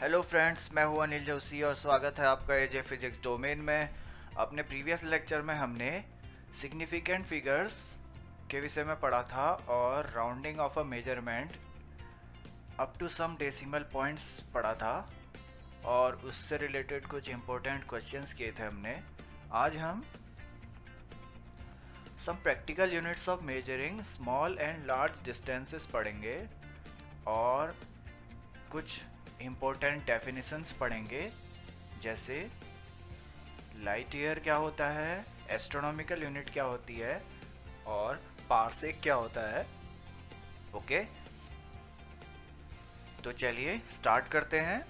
Hello friends, मैं हूं अनिल जोशी और स्वागत है आपका एजे फिजिक्स डोमेन में। अपने प्रीवियस लेक्चर में हमने सिग्निफिकेंट फिगर्स के विषय में पढ़ा था और rounding off a measurement up to some decimal points पढ़ा था और उससे रिलेटेड कुछ इम्पोर्टेंट क्वेश्चंस किए थे हमने। आज हम some practical units of measuring small and large distances पढ़ेंगे और कुछ इम्पोर्टेंट डेफिनेशंस पढ़ेंगे, जैसे लाइट ईयर क्या होता है, एस्ट्रोनॉमिकल यूनिट क्या होती है और पार्सेक क्या होता है। ओके, तो चलिए स्टार्ट करते हैं।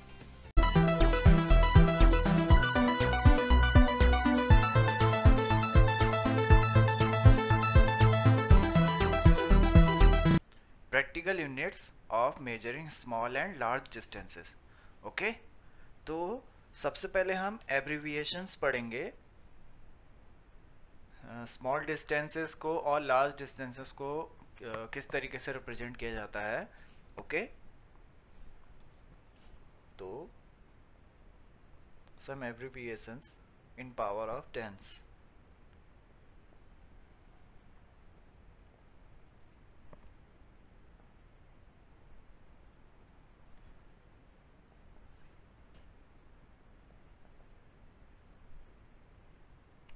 Practical units of measuring small and large distances. Okay, तो सबसे पहले हम एब्रिविएशंस पढ़ेंगे। स्मॉल डिस्टेंसेस को और लार्ज डिस्टेंसेस को किस तरीके से रिप्रेजेंट किया जाता है। ओके, तो some abbreviations in power of tens.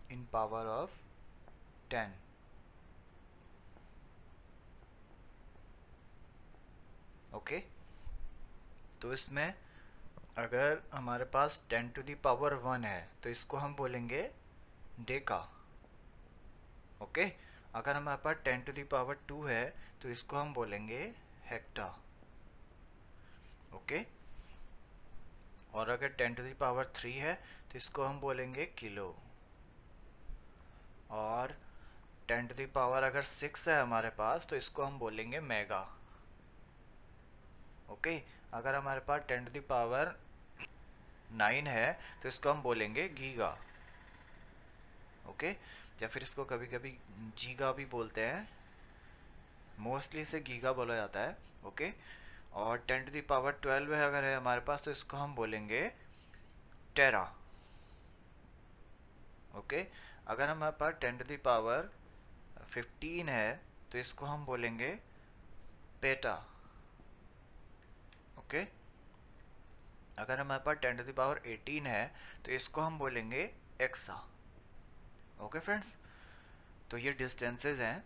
In power of 10. Okay, तो इसमें अगर हमारे पास 10 टू द पावर 1 है तो इसको हम बोलेंगे डेका। ओके, अगर हमारे पास 10 टू द पावर 2 है तो इसको हम बोलेंगे हेक्टा। ओके, और अगर 10 टू द पावर 3 है तो इसको हम बोलेंगे किलो। और 10 टू द पावर अगर 6 है हमारे पास तो इसको हम बोलेंगे मेगा। ओके, अगर हमारे पास 10 टू द पावर 9 है तो इसको हम बोलेंगे गीगा। ओके, या फिर इसको कभी कभी जीगा भी बोलते हैं, मोस्टली इसे गीगा बोला जाता है। ओके, और 10 टू द पावर 12 है अगर है हमारे पास तो इसको हम बोलेंगे टेरा। ओके, अगर हमारे पास 10 टू द पावर 15 है तो इसको हम बोलेंगे पेटा। ओके, अगर हमारे पास 10 टू द पावर 18 है तो इसको हम बोलेंगे एक्सा। ओके फ्रेंड्स, तो ये डिस्टेंसेस हैं,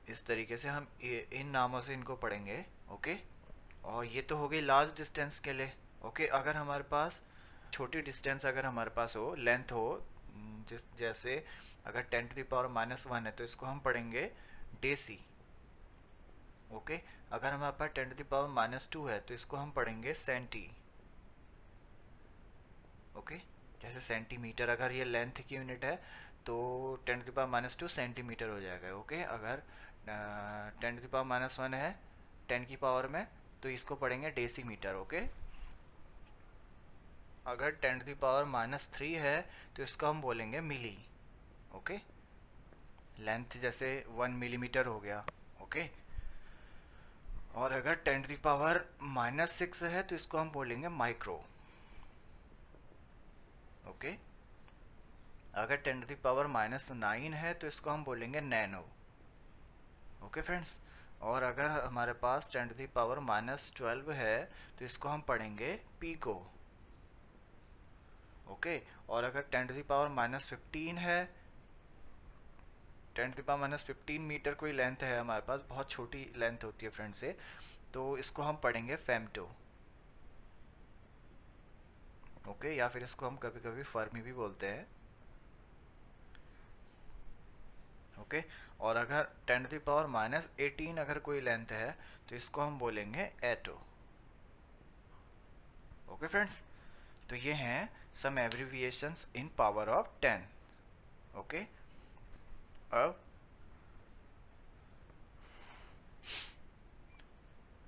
इस तरीके से हम इन नामों से इनको पढ़ेंगे। ओके, और ये तो हो गई लार्ज डिस्टेंस के लिए। ओके, अगर हमारे पास छोटी डिस्टेंस अगर हमारे पास हो, लेंथ हो, जैसे अगर 10 टू द पावर -1 है तो इसको हम पढ़ेंगे डेसी। ओके, अगर हमारे पास 10 टू द पावर -2 है तो इसको हम पढ़ेंगे सेंटी। ओके, जैसे सेंटीमीटर अगर ये लेंथ की यूनिट है तो 10 टू द पावर -2 सेंटीमीटर हो जाएगा। ओके, अगर 10 टू द पावर -1 है 10 की पावर में तो इसको पढ़ेंगे डेसीमीटर। ओके, अगर 10 टू द पावर -3 है तो इसको हम बोलेंगे मिली। ओके, लेंथ जैसे 1 मिलीमीटर हो गया। ओके, और अगर 10 टू द पावर -6 है तो इसको हम बोलेंगे माइक्रो। ओके, अगर 10 टू द पावर -9 है तो इसको हम बोलेंगे नैनो। ओके फ्रेंड्स, और अगर हमारे पास 10 टू द पावर -12 है तो इसको हम पढ़ेंगे पीको। ओके, और अगर 10 टू द पावर -15 है, 10 टू द पावर -15 मीटर कोई लेंथ है हमारे पास, बहुत छोटी लेंथ होती है फ्रेंड से, तो इसको हम पढ़ेंगे फेम्टो। ओके, या फिर इसको हम कभी कभी फर्मी भी बोलते हैं। ओके, और अगर 10 टू द पावर -18 अगर कोई लेंथ है तो इसको हम बोलेंगे एटो। ओके फ्रेंड्स, तो ये हैं some abbreviations in power of 10। Okay, अब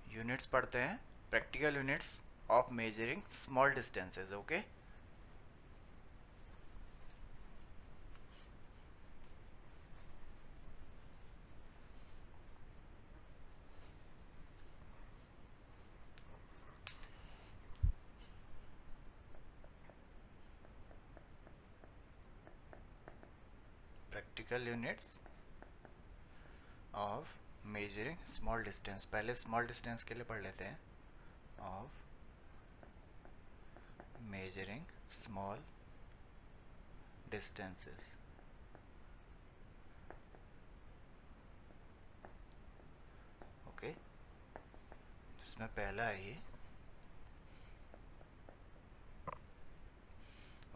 यूनिट्स पढ़ते हैं, practical units of measuring small distances. Okay, practical units of measuring small distance. पहले स्मॉल डिस्टेंस के लिए पढ़ लेते हैं। Of measuring small distances. Okay, इसमें पहला है ये।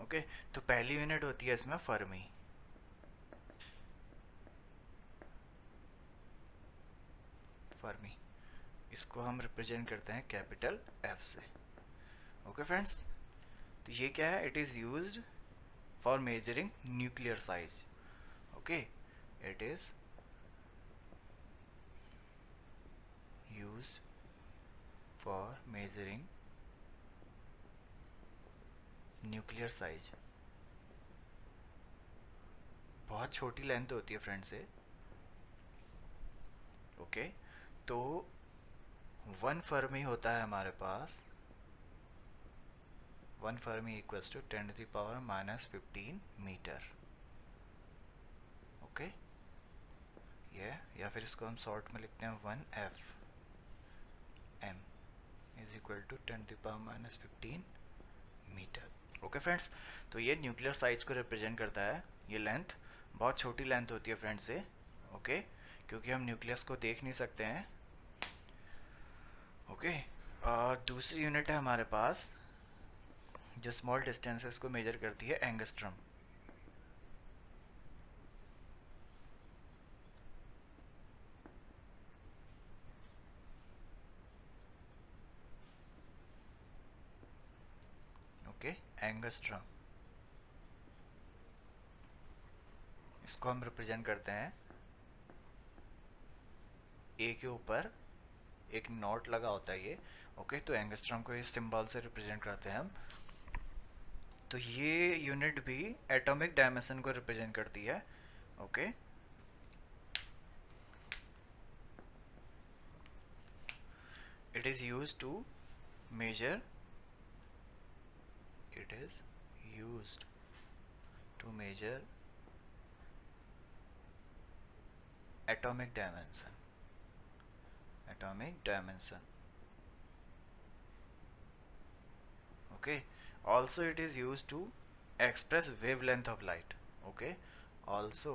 ओके, तो पहली यूनिट होती है इसमें फर्मी। फर्मी, इसको हम रिप्रेजेंट करते हैं कैपिटल एफ से। ओके फ्रेंड्स, तो ये क्या है? It is used for measuring nuclear size. Okay, it is used for measuring nuclear size. बहुत छोटी लेंथ होती है फ्रेंड से। ओके, तो 1 फर्मी होता है हमारे पास। 1 fermi equals to 10⁻⁻15 metre. Okay, ये, या फिर इसको हम शॉर्ट में लिखते हैं 1 FM is equal to 10⁻⁻15 metre. Okay friends, तो ये न्यूक्लियर साइज को रिप्रेजेंट करता है। ये लेंथ बहुत छोटी लेंथ होती है फ्रेंड्स से। ओके, क्योंकि हम न्यूक्लियस को देख नहीं सकते हैं। ओके, और दूसरी यूनिट है हमारे पास जो स्मॉल डिस्टेंसेस को मेजर करती है, एंगस्ट्रम। ओके, एंगस्ट्रम, इसको हम रिप्रेजेंट करते हैं ए के ऊपर एक नॉट लगा होता है ये। ओके, तो एंगस्ट्रम को इस सिंबल से रिप्रेजेंट करते हैं हम। तो ये यूनिट भी एटॉमिक डायमेंशन को रिप्रेजेंट करती है। Okay, it is used to measure atomic dimension. Okay, also it is used to express wavelength of light. Okay, also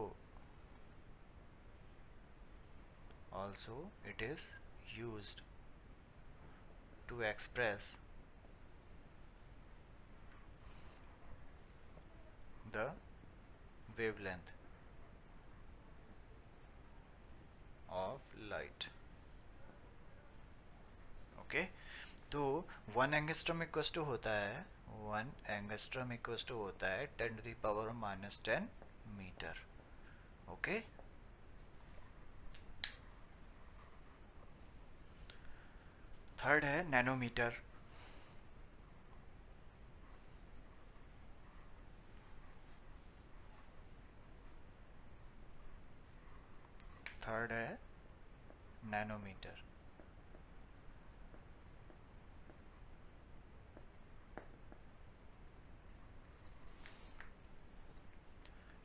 it is used to express the wavelength of light. Okay, तो 1 angstrom equals to होता है 10⁻⁻10 metre. Okay, third है nanometre. Third है nanometre.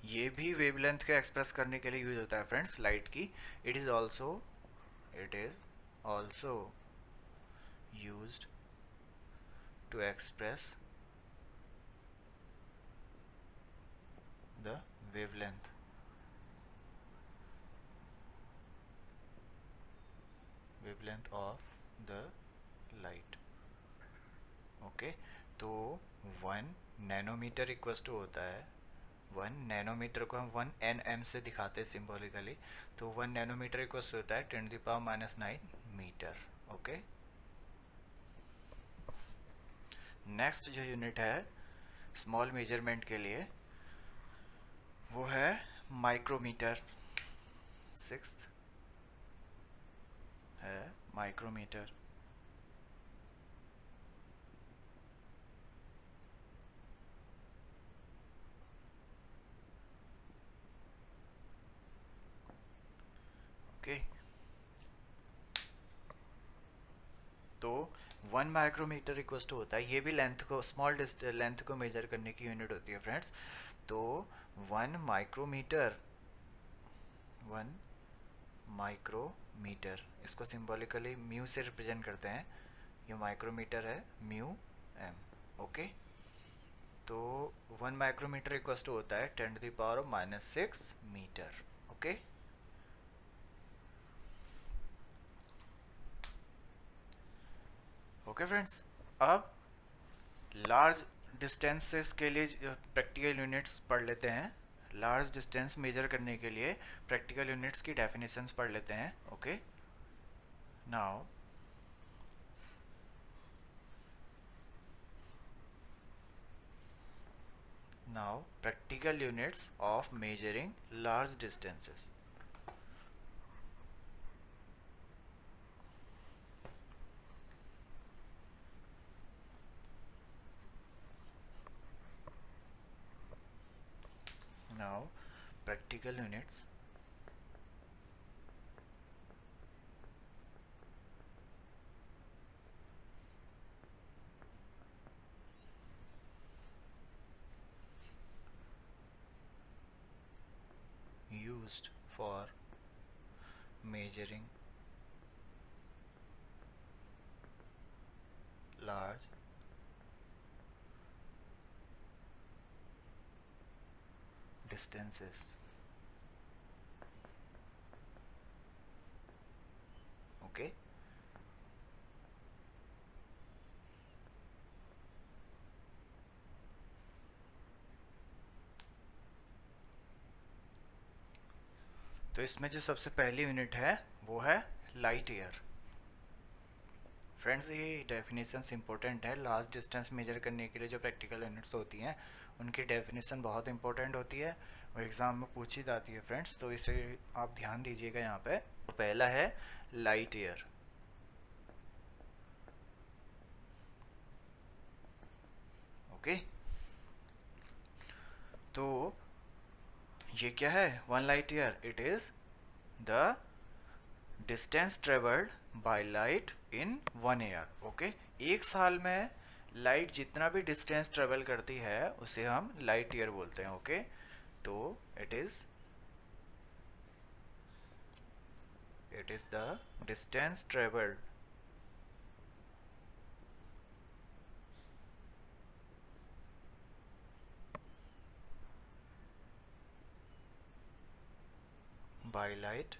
ये भी wavelength को express करने के लिए यूज होता है फ्रेंड्स, लाइट की। It is also used to express the wavelength of the light. Okay, तो 1 नैनोमीटर इक्वल्स टू होता है 1 नैनोमीटर को हम 1 nm से दिखाते हैं सिंबॉलिकली। तो 1 नैनोमीटर इक्वल्स होता है 10⁻⁹ मीटर। ओके, नेक्स्ट जो यूनिट है स्मॉल मेजरमेंट के लिए वो है माइक्रोमीटर। 6th है माइक्रोमीटर। ओके, तो 1 माइक्रोमीटर इक्वल्स टू होता है, ये भी लेंथ को स्मॉल लेंथ को मेजर करने की यूनिट होती है फ्रेंड्स। तो 1 माइक्रोमीटर 1 माइक्रोमीटर, इसको सिंबॉलिकली म्यू से रिप्रेजेंट करते हैं, ये माइक्रोमीटर है, म्यू एम। ओके, तो 1 माइक्रोमीटर इक्वल्स टू होता है 10⁻⁻6 मीटर। ओके, ओके फ्रेंड्स, अब लार्ज डिस्टेंसेस के लिए प्रैक्टिकल यूनिट्स पढ़ लेते हैं। लार्ज डिस्टेंस मेजर करने के लिए प्रैक्टिकल यूनिट्स की डेफिनेशंस पढ़ लेते हैं। Okay, now practical units of measuring large distances. Now practical units used for measuring large distances. Okay, तो इसमें जो सबसे पहली यूनिट है वो है लाइट ईयर। फ्रेंड्स, ये डेफिनेशंस इंपॉर्टेंट है। लार्ज डिस्टेंस मेजर करने के लिए जो प्रैक्टिकल यूनिट्स होती हैं उनकी डेफिनेशन बहुत इंपॉर्टेंट होती है और एग्ज़ाम में पूछी जाती है फ्रेंड्स, तो इसे आप ध्यान दीजिएगा यहाँ पे। तो पहला है लाइट ईयर। ओके, तो ये क्या है? 1 light year, it is the distance travelled by light in 1 year. Okay, एक साल में लाइट जितना भी डिस्टेंस ट्रेवल करती है उसे हम लाइट ईयर बोलते हैं। ओके, तो it is the distance travelled by light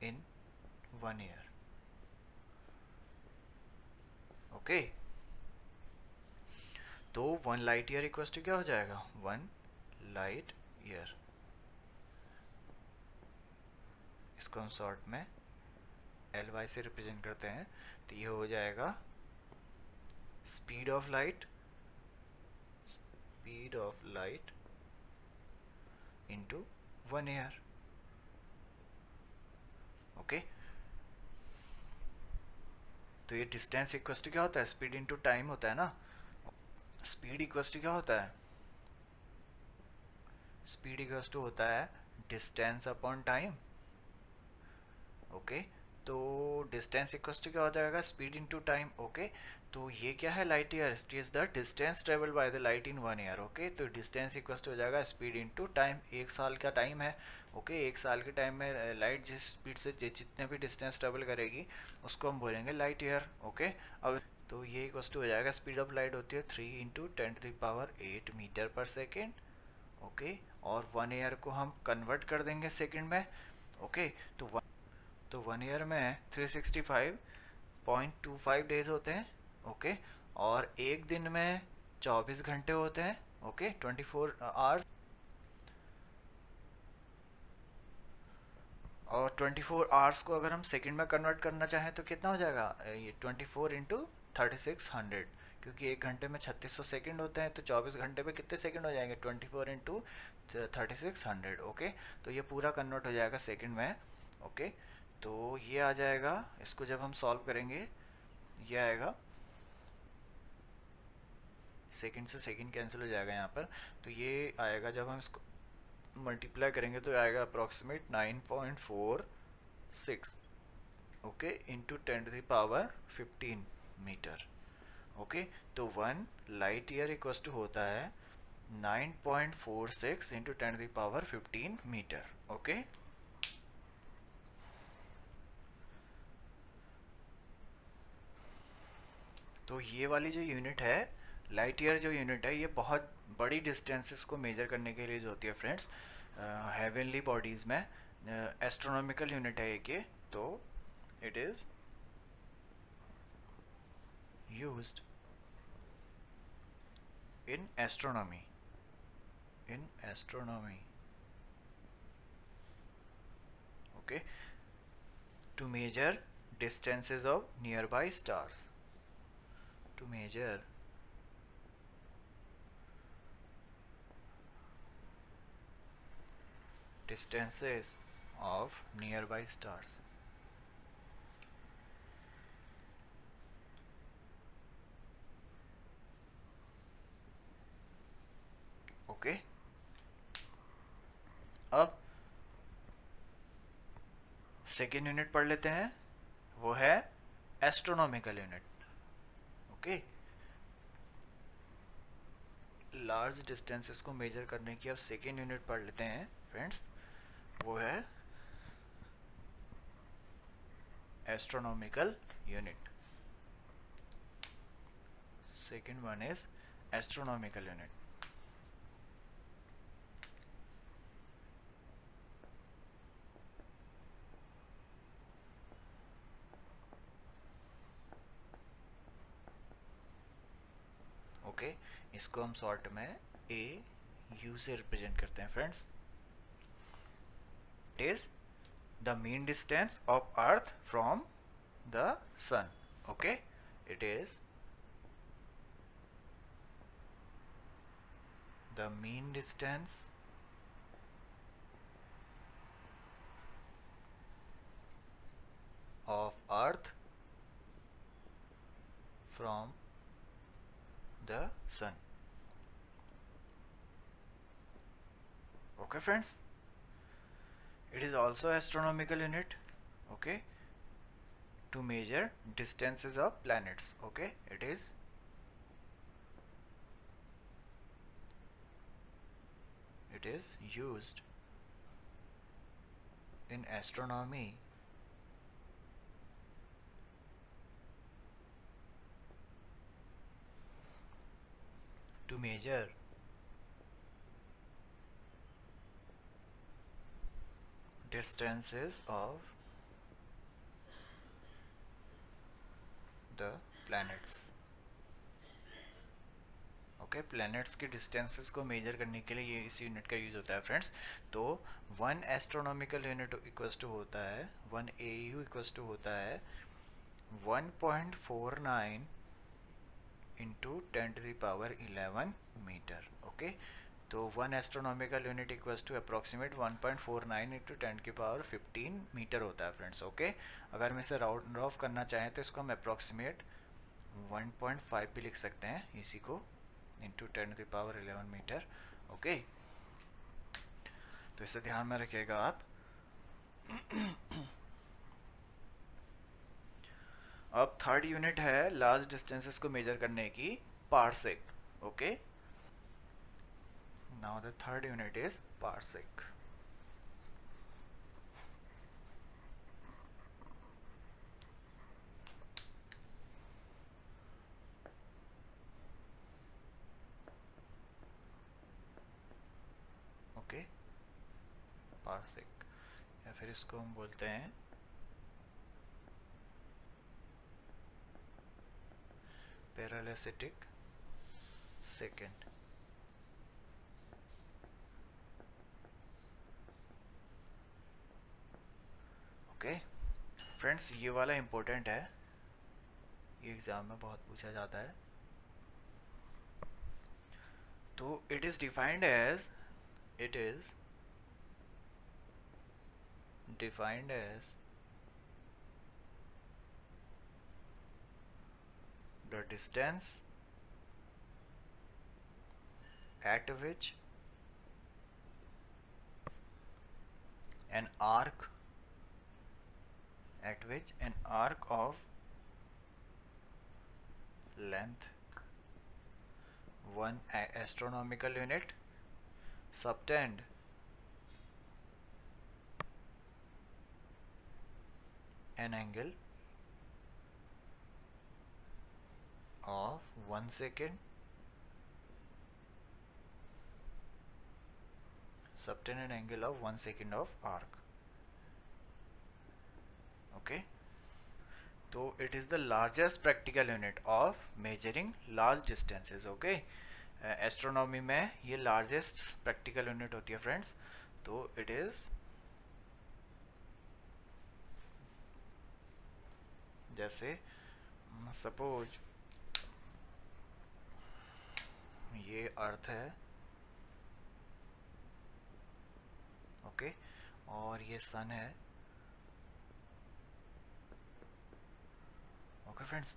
in 1 year. Okay, तो 1 लाइट ईयर इक्वल्स टू क्या हो जाएगा? 1 लाइट ईयर, इसको हम शॉर्ट में LY से रिप्रेजेंट करते हैं, तो ये हो जाएगा speed of light into 1 year. Okay, तो ये डिस्टेंस इक्वल्स टू क्या होता है? स्पीड इंटू टाइम होता है ना। स्पीड इक्वल्स टू क्या होता है? स्पीड इक्वल्स टू होता है डिस्टेंस अपॉन टाइम। ओके, तो डिस्टेंस इक्वल्स टू क्या हो जाएगा? Speed into time. ओके, तो ये क्या है? Light year. It is the distance travel by the light in 1 year. Okay, तो डिस्टेंस इक्वल्स टू हो जाएगा स्पीड इनटू टाइम। एक साल का टाइम है। ओके, एक साल के टाइम में लाइट जिस स्पीड से जितने भी डिस्टेंस ट्रेवल करेगी उसको हम बोलेंगे लाइट ईयर। ओके, अब तो ये इक्वल्स टू हो जाएगा, स्पीड ऑफ लाइट होती है 3 × 10⁸ मीटर पर सेकेंड। ओके, और 1 ईयर को हम कन्वर्ट कर देंगे सेकेंड में। ओके, तो 1 ईयर में 365.25 डेज होते हैं। ओके, और एक दिन में 24 घंटे होते हैं। ओके, 24 आवर्स, और 24 आवर्स को अगर हम सेकंड में कन्वर्ट करना चाहें तो कितना हो जाएगा? ये 24 × 3600, क्योंकि एक घंटे में 3600 सेकंड होते हैं, तो 24 घंटे में कितने सेकंड हो जाएंगे? 24 × 3600। ओके, तो ये पूरा कन्वर्ट हो जाएगा सेकंड में। ओके, तो ये आ जाएगा, इसको जब हम सॉल्व करेंगे ये आएगा, सेकंड से सेकंड कैंसिल हो जाएगा यहाँ पर, तो ये आएगा जब हम इसको मल्टीप्लाई करेंगे तो आएगा approximate 9.46। Okay, into 10⁻15 metre. Okay, तो 1 लाइट ईयर इक्वल्स टू होता है 9.46 into 10 to the power 15 metre. Okay, तो ये वाली जो यूनिट है, लाइट ईयर जो यूनिट है, ये बहुत बड़ी डिस्टेंसेस को मेजर करने के लिए जो होती है फ्रेंड्स, हेवनली बॉडीज में एस्ट्रोनॉमिकल यूनिट है एक ये. तो it is used in astronomy, okay, to measure distances of nearby stars, to measure distances of nearby stars. Okay, अब सेकेंड यूनिट पढ़ लेते हैं, वो है astronomical unit. Okay, large distances को मेजर करने की अब सेकेंड यूनिट पढ़ लेते हैं फ्रेंड्स, वो है astronomical unit. Second one is astronomical unit. Okay, इसको हम शॉर्ट में ए यू से रिप्रेजेंट करते हैं friends. It is the mean distance of earth from the sun. Okay, it is the mean distance of earth from the sun. Okay friends, it is also astronomical unit, okay, to measure distances of planets. Okay, it is used in astronomy to measure distances of the planets. Okay, planets के distances को measure करने के लिए ये इस unit का use होता है फ्रेंड्स. तो 1 एस्ट्रोनॉमिकल यूनिट इक्वल्स टू होता है, 1 AU इक्वल्स टू होता है 1.49 into 10 to the power 11 metre. Okay, तो 1 astronomical unit equals to approximate 1.49 into 10 की पावर 15 मीटर होता है फ्रेंड्स. ओके, अगर हम इसे राउंड ऑफ करना चाहें तो इसको हम अप्रॉक्सीमेट 1.5 भी लिख सकते हैं इसी को, into 10 to the power 11 metre. Okay, तो इसे ध्यान में रखिएगा आप. अब थर्ड यूनिट है लार्ज डिस्टेंसेस को मेजर करने की, parsec. Okay, now the third unit is parsec. Okay, parsec, या फिर इसको हम बोलते हैं पैरासिटिक सेकेंड. ओके फ्रेंड्स, ये वाला इंपॉर्टेंट है, ये एग्जाम में बहुत पूछा जाता है. तो it is defined as the distance at which an arc of length 1 astronomical unit subtend an angle of 1 second, subtend an angle of 1 second of arc. Okay, तो it is the largest practical unit of measuring large distances. Okay, astronomy में ये largest practical unit होती है friends. तो it is जैसे suppose ये अर्थ है, okay, और ये सन है. ओके फ्रेंड्स,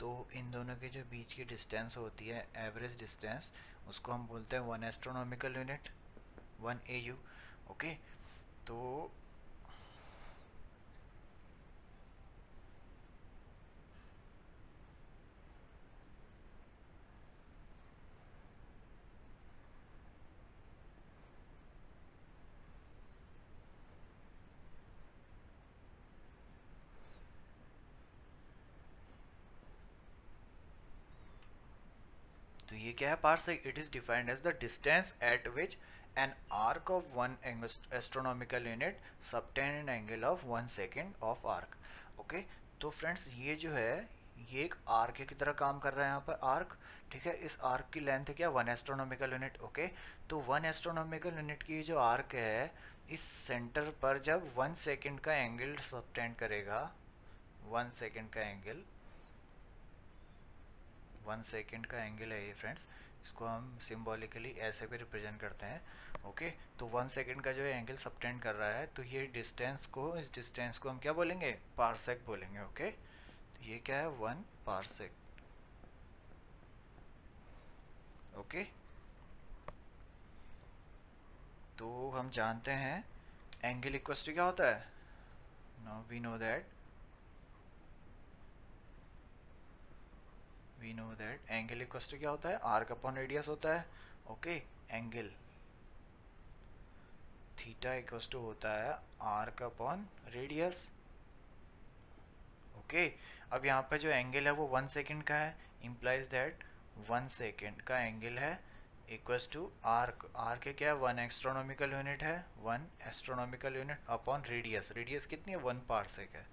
तो इन दोनों के जो बीच की डिस्टेंस होती है, एवरेज डिस्टेंस, उसको हम बोलते हैं 1 एस्ट्रोनॉमिकल यूनिट, 1 AU. ओके, तो ये क्या है parsec? It is defined as the distance at which an arc of 1 astronomical unit subtend an angle of 1 second of arc. Okay, तो फ्रेंड्स ये जो है ये एक आर्क की तरह काम कर रहा है यहाँ पर आर्क. ठीक है, इस आर्क की लेंथ क्या, 1 एस्ट्रोनॉमिकल यूनिट. ओके, तो 1 एस्ट्रोनॉमिकल यूनिट की जो आर्क है, इस सेंटर पर जब 1 सेकेंड का एंगल सबटेंड करेगा, 1 सेकेंड का एंगल, 1 सेकेंड का एंगल है ये फ्रेंड्स, इसको हम सिम्बॉलिकली ऐसे भी रिप्रेजेंट करते हैं. ओके, तो 1 सेकेंड का जो एंगल सबटेंड कर रहा है, तो ये डिस्टेंस को, इस डिस्टेंस को हम क्या बोलेंगे, पार्सेक बोलेंगे. ओके, तो ये क्या है, 1 पार्सेक. ओके, तो हम जानते हैं एंगल इक्वल टू क्या होता है. Now we know that angle equal to क्या होता है, आर्क अपॉन रेडियस होता है. Okay, angle theta equal to होता है आर्क अपॉन रेडियस. ओके, अब यहाँ पे जो एंगल है वो 1 सेकेंड का है, इम्प्लाइज दैट 1 सेकेंड का एंगल है इक्वल्स टू आर्क. आर्क क्या है, 1 एस्ट्रोनॉमिकल यूनिट है, 1 astronomical unit upon radius. Radius कितनी है, 1 पार्सेक है.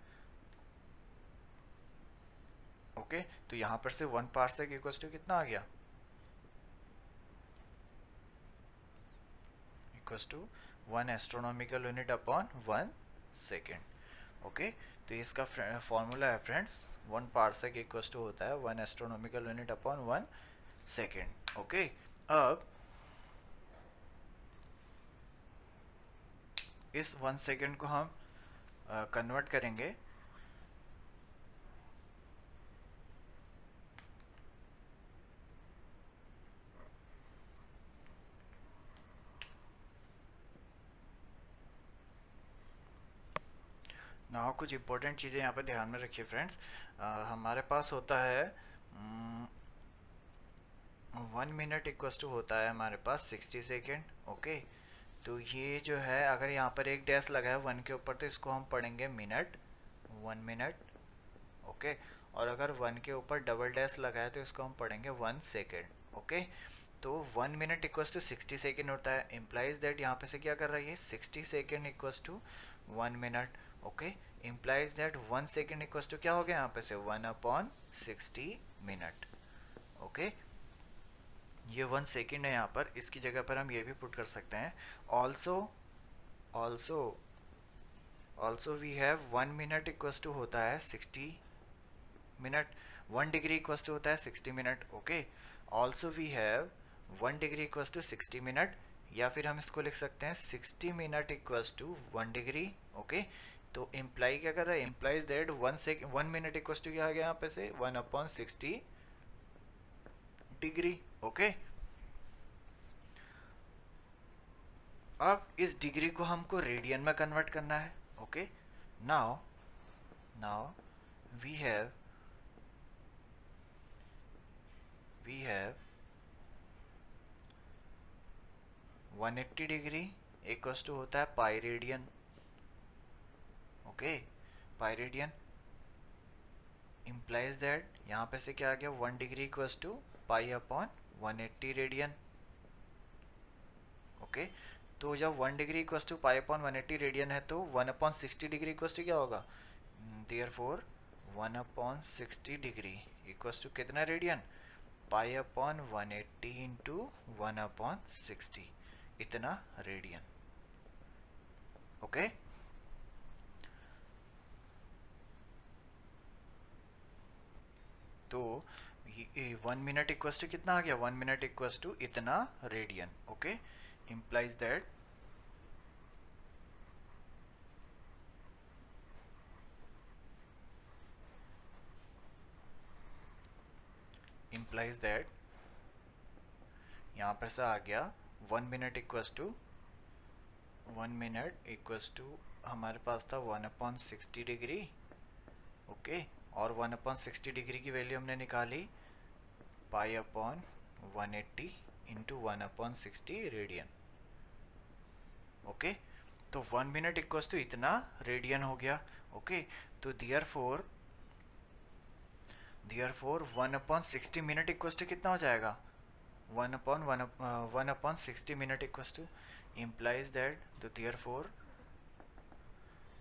ओके, तो यहाँ पर से 1 पार्सेक इक्वल्स टू कितना आ गया, equals to 1 astronomical unit upon 1 second. Okay, तो इसका फॉर्मूला है फ्रेंड्स, 1 पार्सेक इक्वल्स टू होता है 1 astronomical unit upon 1 second. Okay, अब इस 1 सेकेंड को हम कन्वर्ट करेंगे ना. कुछ इंपॉर्टेंट चीज़ें यहाँ पे ध्यान में रखिए फ्रेंड्स. हमारे पास होता है 1 मिनट इक्वल्स टू होता है हमारे पास 60 सेकेंड. ओके, तो ये जो है अगर यहाँ पर एक डैश लगा है 1 के ऊपर, तो इसको हम पढ़ेंगे मिनट, 1 मिनट. ओके, और अगर 1 के ऊपर डबल डैश लगा है तो इसको हम पढ़ेंगे 1 सेकेंड. ओके, तो 1 मिनट इक्वल्स टू 60 सेकेंड होता है, इम्प्लाइज दैट यहाँ पे से क्या कर रही है, 60 second equals to 1 minute. Okay, implies that 1 second equals to क्या हो गया यहाँ पे से 1 अपॉन 60 मिनट. ओके, ये 1 सेकेंड है यहाँ पर, इसकी जगह पर हम ये भी पुट कर सकते हैं. Also we have 1 minute equals to होता है 60 मिनट, 1 डिग्री इक्वल्स टू होता है 60 minute. Okay, also we have 1 degree equals to 60 minute, या फिर हम इसको लिख सकते हैं 60 minute equals to 1 degree. Okay, तो इम्प्लाई क्या कर रहा है, implies that 1 minute equals to क्या आ गया यहाँ पे से 1 अपॉन 60 डिग्री. ओके, अब इस डिग्री को हमको रेडियन में कन्वर्ट करना है. Okay, now we have 180 degree equals to होता है pi radian. Okay, pi radian implies that यहाँ पे से क्या आ गया, 1 degree equals to pi upon 180 radian. Okay, तो जब 1 degree equals to pi upon 180 radian है तो 1 अपॉन 60 डिग्री इक्वल्स टू क्या होगा, therefore 1 upon 60 degree equals to कितना radian, pi upon 180 into 1 upon 60, इतना रेडियन। ओके, तो 1 मिनट इक्वल्स टू कितना आ गया, 1 मिनट इक्वल्स टू इतना रेडियन। ओके, implies that यहाँ पर से आ गया 1 minute equals to 1 minute equals to हमारे पास था 1 अपॉन 60 डिग्री। ओके, और 1 अपॉन 60 डिग्री की वैल्यू हमने निकाली pi upon 180 into 1 upon 60 radian. Okay, तो 1 मिनट इक्वल्स टू इतना रेडियन हो गया। ओके, तो therefore 1 upon 60 minute equals to कितना हो जाएगा, 1 upon 60 minute equals to implies that तो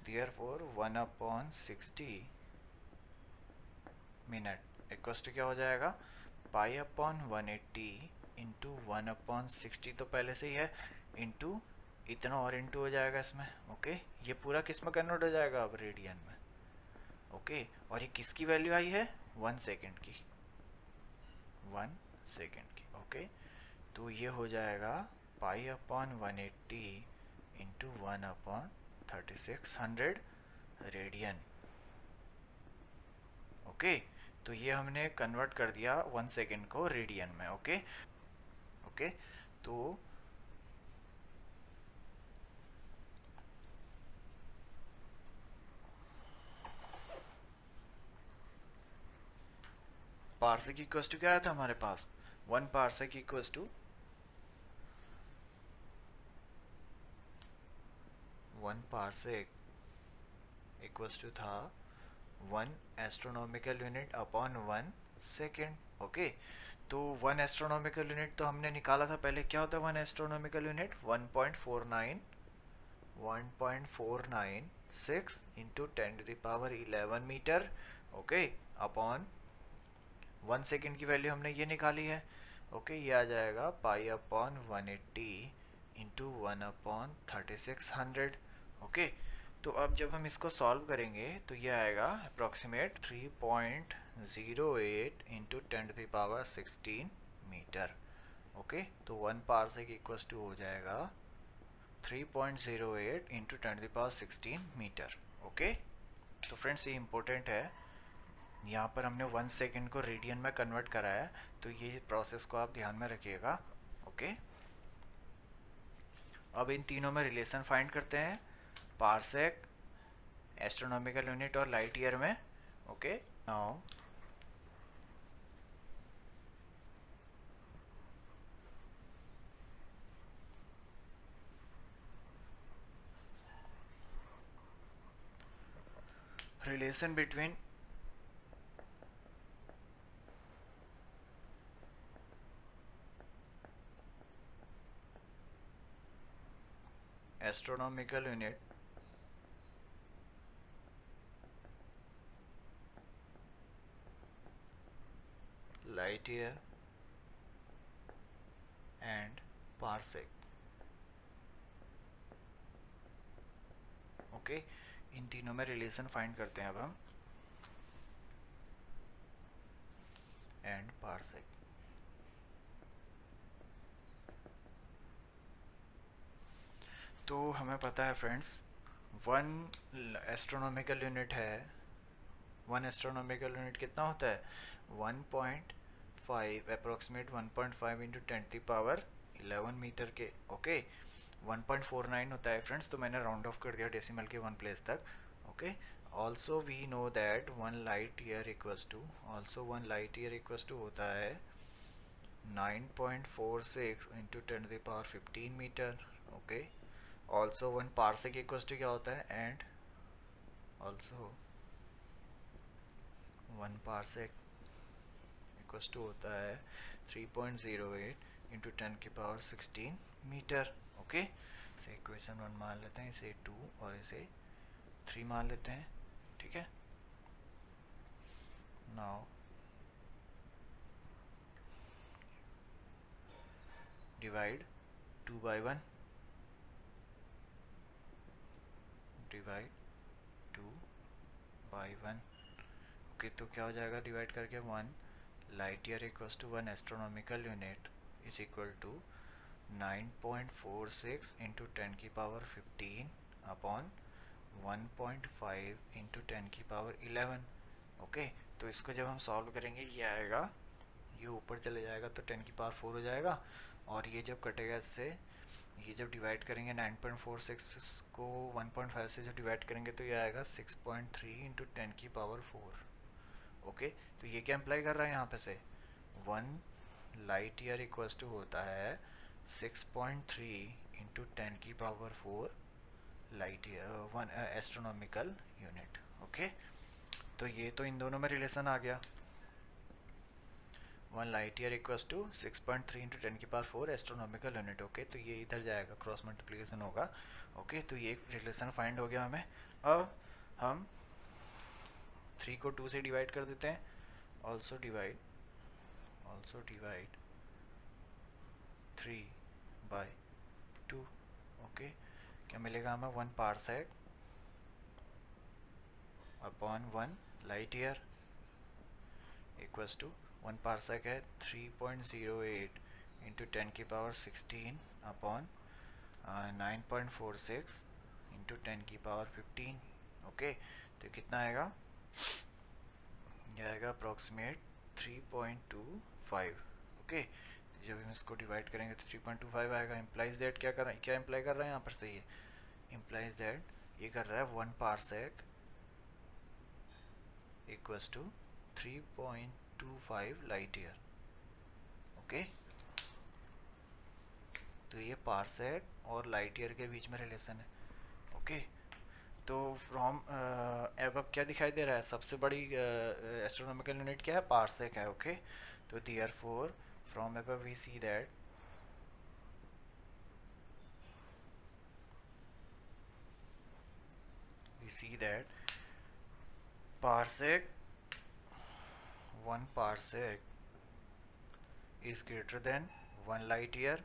therefore 1 upon 60 minute equals to क्या हो जाएगा, पाई अपॉन 180 इंटू 1 अपॉन 60 तो पहले से ही है, इंटू इतना और इंटू हो जाएगा इसमें। ओके, ये पूरा किस में कन्वर्ट हो जाएगा अब, रेडियन में। ओके, और ये किसकी वैल्यू आई है, 1 सेकेंड की, 1 सेकेंड की। ओके, तो ये हो जाएगा pi upon 180 into 1 upon 3600 radian. Okay, तो ये हमने कन्वर्ट कर दिया 1 सेकेंड को रेडियन में। ओके, ओके, तो पार्सेक इक्वल्स टू क्या आया था हमारे पास, 1 parsec equals to 1 parsec equals to था 1 astronomical unit upon 1 second. Okay, तो 1 एस्ट्रोनॉमिकल यूनिट तो हमने निकाला था पहले, क्या होता है 1 astronomical unit, 1.496 into 10⁻11 metre. Okay, upon 1 second की वैल्यू हमने ये निकाली है। ओके, ये आ जाएगा pi upon 180 into 1 upon 3600। Okay, तो अब जब हम इसको सॉल्व करेंगे तो ये आएगा अप्रॉक्सीमेट 3.08 इंटू 10⁻16 मीटर। ओके, तो 1 पार्सेक इक्वल्स टू हो जाएगा 3.08 इंटू 10⁻16 मीटर। ओके, तो फ्रेंड्स ये इम्पोर्टेंट है, यहाँ पर हमने 1 सेकेंड को रेडियन में कन्वर्ट करा है, तो ये प्रोसेस को आप ध्यान में रखिएगा। ओके, अब इन तीनों में रिलेशन फाइंड करते हैं, पार्सेक, एस्ट्रोनॉमिकल यूनिट और लाइट ईयर में। Okay, now relation between astronomical unit light year and parsec। Okay, इन तीनों में रिलेशन फाइंड करते हैं अब हम, एंड पार्सेक। तो हमें पता है फ्रेंड्स 1 एस्ट्रोनॉमिकल यूनिट है, 1 एस्ट्रोनॉमिकल यूनिट कितना होता है, 1.5 अप्रोक्सीमेट 1.5 इंटू 10⁻11 मीटर के। ओके, 1.49 होता है फ्रेंड्स, तो मैंने राउंड ऑफ कर दिया डेसिमल के 1 प्लेस तक। Okay, also we know that 1 light year equals to होता है 9.46 into 10⁻15 metre. Okay, also 1 parsec equals to क्या होता है, and also 1 parsec equals to होता है 3.08 इंटू 10⁻16 मीटर। ओके, इसे इक्वेशन 1 मान लेते हैं, इसे 2 और इसे 3 मान लेते हैं। ठीक है, now divide 2 by 1, divide 2 by 1। Okay, तो क्या हो जाएगा डिवाइड करके, 1 light year equals to 1 astronomical unit is equal to 9.46 into 10⁻15 upon 1.5 into 10⁻11। Okay, तो इसको जब हम सॉल्व करेंगे ये आएगा, ये ऊपर चले जाएगा तो 10⁻4 हो जाएगा, और ये जब कटेगा इससे, ये जब डिवाइड करेंगे 9.46 को 1.5 से जो डिवाइड करेंगे तो ये आएगा 6.3 इंटू 10⁻4। ओके, तो ये क्या इम्प्लाई कर रहा है यहाँ पे से, 1 लाइट ईयर इक्वल्स टू होता है 6.3 into 10⁻4 light year, 1 astronomical unit. Okay, तो ये तो इन दोनों में रिलेशन आ गया, 1 light year equals to 6.3 into 10⁻4 astronomical unit. Okay, तो ये इधर जाएगा, क्रॉस मल्टीप्लिकेशन होगा। ओके, तो ये रिलेशन फाइंड हो गया हमें। अब हम 3 को 2 से डिवाइड कर देते हैं, ऑल्सो डिवाइड 3 by 2। ओके, क्या मिलेगा हमें, 1 parsec upon 1 light year equals to 1 parsec है 3.08 इंटू 10⁻16 अपॉन 9.46 इंटू 10⁻15। ओके, तो कितना आएगा, यह आएगा अप्रॉक्सीमेट 3.25। ओके, जब हम इसको डिवाइड करेंगे तो 3.25 आएगा। इम्प्लाइज दैट क्या कर रहा है, क्या इम्प्लाई कर रहा है यहाँ पर से, ये इम्प्लाइज दैट ये कर रहा है 1 parsec equals to 3.25 light year. Okay, तो ये पार्सेक और लाइट ईयर के बीच में रिलेशन है। ओके, तो फ्रॉम अब क्या दिखाई दे रहा है, सबसे बड़ी एस्ट्रोनॉमिकल यूनिट क्या है, पार्सेक है। ओके, तो therefore from above we see that parsec, 1 parsec is greater than 1 light year.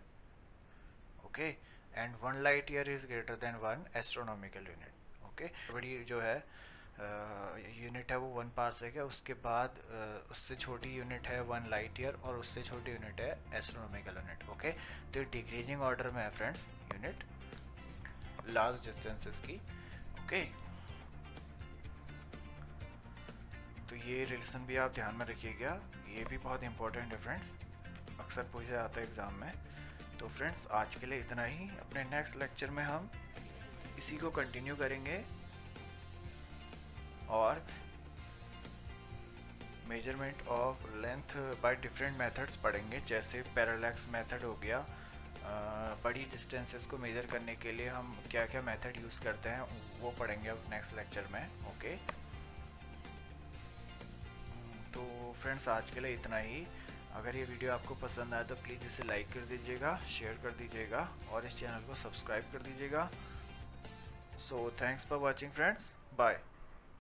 Okay, and 1 light year is greater than 1 astronomical unit. Okay, बड़ी जो है यूनिट है वो 1 पार्सेक है, उसके बाद उससे छोटी यूनिट है 1 लाइट ईयर, और उससे छोटी यूनिट है एस्ट्रोनॉमिकल यूनिट। ओके, तो डिक्रीजिंग ऑर्डर में है फ्रेंड्स यूनिट लार्ज डिस्टेंसेस की। ओके, तो ये रिलेशन भी आप ध्यान में रखिएगा, ये भी बहुत इंपॉर्टेंट है फ्रेंड्स, अक्सर पूछा जाता है एग्ज़ाम में। तो फ्रेंड्स आज के लिए इतना ही, अपने नेक्स्ट लेक्चर में हम इसी को कंटिन्यू करेंगे और measurement of length by different methods पढ़ेंगे, जैसे पैरेलैक्स मेथड हो गया, बड़ी डिस्टेंसेस को मेजर करने के लिए हम क्या क्या मेथड यूज़ करते हैं वो पढ़ेंगे अब नेक्स्ट लेक्चर में। ओके, तो फ्रेंड्स आज के लिए इतना ही। अगर ये वीडियो आपको पसंद आए तो प्लीज़ इसे लाइक कर दीजिएगा, शेयर कर दीजिएगा और इस चैनल को सब्सक्राइब कर दीजिएगा। So thanks for watching friends, bye.